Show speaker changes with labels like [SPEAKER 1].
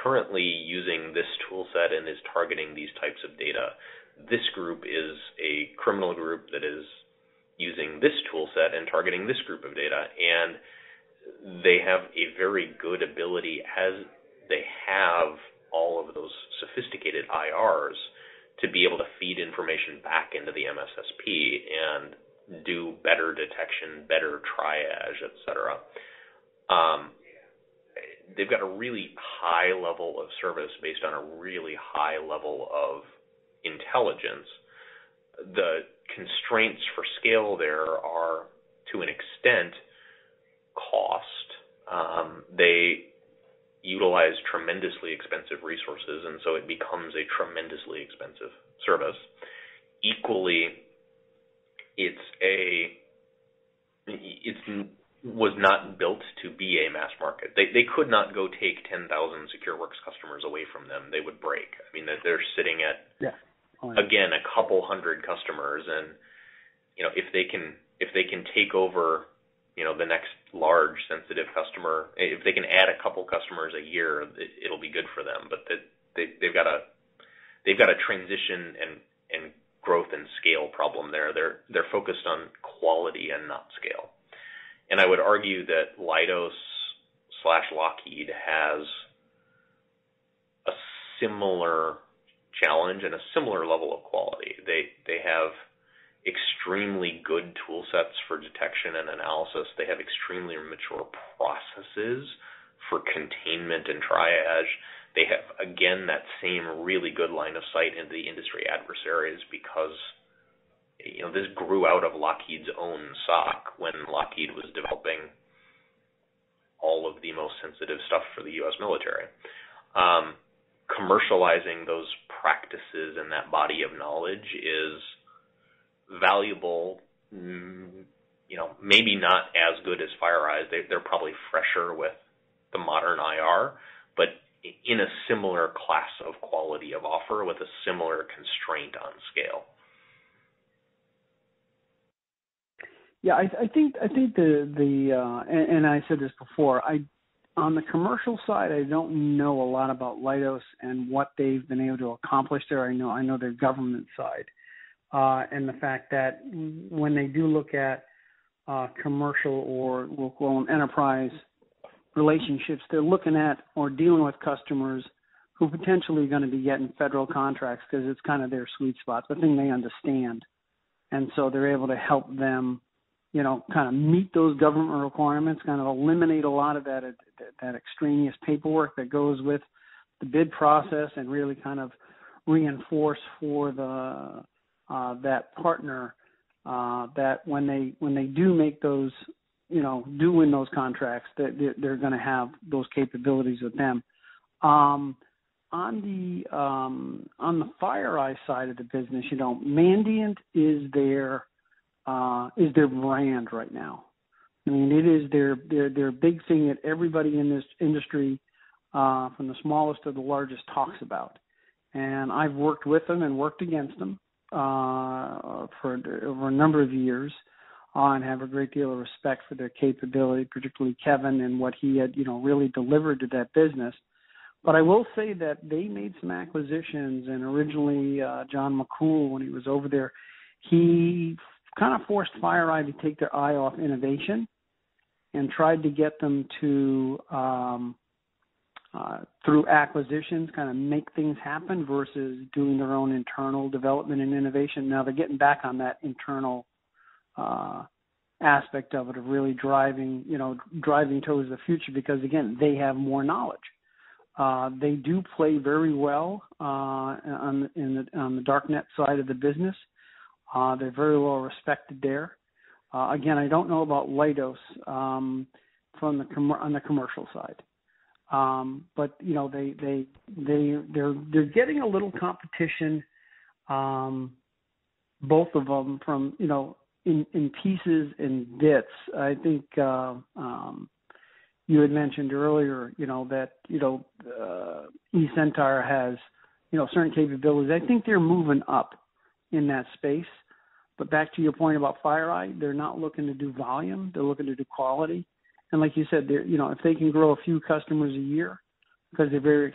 [SPEAKER 1] currently using this tool set and is targeting these types of data. This group is a criminal group that is using this tool set and targeting this group of data, and they have a very good ability, as they have all of those sophisticated IRs, to be able to feed information back into the MSSP and do better detection, better triage, et cetera. They've got a really high level of service based on a really high level of intelligence. The constraints for scale there are, to an extent, cost. They utilize tremendously expensive resources, and so it becomes a tremendously expensive service. Equally, it was not built to be a mass market. They could not go take 10,000 SecureWorks customers away from them. They would break. I mean, they're sitting at, again, a couple hundred customers, and if they can take over the next large sensitive customer, if they can add a couple customers a year, it'll be good for them. But they've got a transition and growth and scale problem there. They're focused on quality and not scale. And I would argue that Leidos/Lockheed has a similar challenge and a similar level of quality. They have extremely good tool sets for detection and analysis. They have extremely mature processes for containment and triage. They have, again, that same really good line of sight into the industry adversaries, because this grew out of Lockheed's own SOC when Lockheed was developing all of the most sensitive stuff for the U.S. military. Commercializing those practices and that body of knowledge is valuable, maybe not as good as FireEye. They're probably fresher with the modern IR, but in a similar class of quality of offer with a similar constraint on scale.
[SPEAKER 2] Yeah, I think and I said this before, on the commercial side, I don't know a lot about Leidos and what they've been able to accomplish there. I know their government side, and the fact that when they do look at commercial, or we'll call them enterprise relationships, they're looking at or dealing with customers who potentially are going to be getting federal contracts, because it's kind of their sweet spot, the thing they understand. And so they're able to help them kind of meet those government requirements, kind of eliminate a lot of that extraneous paperwork that goes with the bid process, and really kind of reinforce for that partner that when they do make those, do win those contracts, that they're going to have those capabilities with them. On the FireEye side of the business, Mandiant is their brand right now. I mean, it is their big thing that everybody in this industry, from the smallest to the largest, talks about. And I've worked with them and worked against them for over a number of years, and have a great deal of respect for their capability, particularly Kevin and what he had, really delivered to that business. But I will say that they made some acquisitions, and originally John McCool, when he was over there, he kind of forced FireEye to take their eye off innovation and tried to get them to, through acquisitions, kind of make things happen versus doing their own internal development and innovation. Now they're getting back on that internal aspect of it, of really driving towards the future, because, again, they have more knowledge. They do play very well on the darknet side of the business. They're very well respected there. Again, I don't know about Leidos on the commercial side, but they're getting a little competition, both of them, from in pieces and bits. I think you had mentioned earlier, that eCentire has certain capabilities. I think they're moving up in that space. But back to your point about FireEye, they're not looking to do volume; they're looking to do quality. And like you said, if they can grow a few customers a year, because they're very